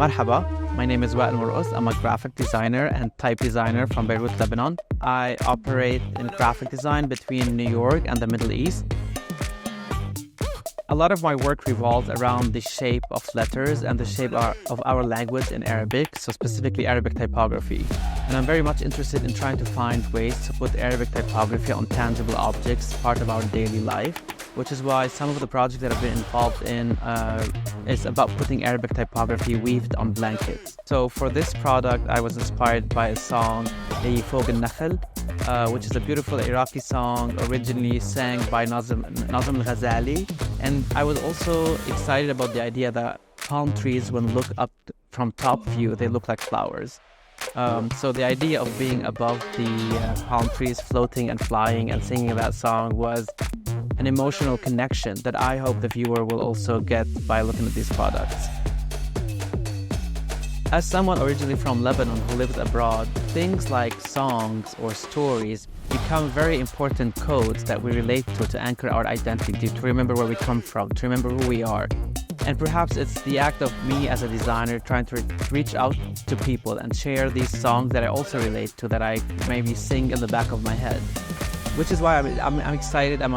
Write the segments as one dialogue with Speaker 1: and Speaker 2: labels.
Speaker 1: Marhaba, my name is Wael Morcos. I'm a graphic designer and type designer from Beirut, Lebanon. I operate in graphic design between New York and the Middle East. A lot of my work revolves around the shape of letters and the shape of our language in Arabic, so specifically Arabic typography. And I'm very much interested in trying to find ways to put Arabic typography on tangible objects, part of our daily life, which is why some of the projects that I've been involved in is about putting Arabic typography weaved on blankets. So for this product, I was inspired by a song, فوق النخل, which is a beautiful Iraqi song originally sang by Nazim al-Ghazali. And I was also excited about the idea that palm trees, when looked up from top view, they look like flowers. So the idea of being above the palm trees, floating and flying and singing that song was an emotional connection that I hope the viewer will also get by looking at these products. As someone originally from Lebanon who lives abroad, things like songs or stories become very important codes that we relate to anchor our identity, to remember where we come from, to remember who we are. And perhaps it's the act of me as a designer trying to reach out to people and share these songs that I also relate to, that I maybe sing in the back of my head. Which is why I'm excited. I'm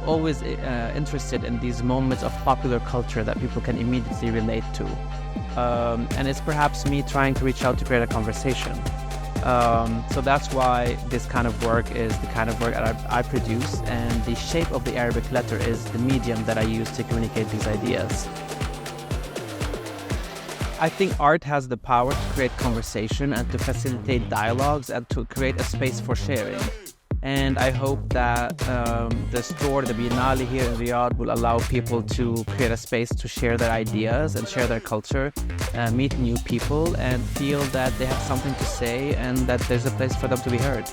Speaker 1: always interested in these moments of popular culture that people can immediately relate to. And it's perhaps me trying to reach out to create a conversation. So that's why this kind of work is the kind of work that I produce, and the shape of the Arabic letter is the medium that I use to communicate these ideas. I think art has the power to create conversation and to facilitate dialogues and to create a space for sharing. And I hope that the store, the Biennale here in Riyadh, will allow people to create a space to share their ideas and share their culture, meet new people, and feel that they have something to say and that there's a place for them to be heard.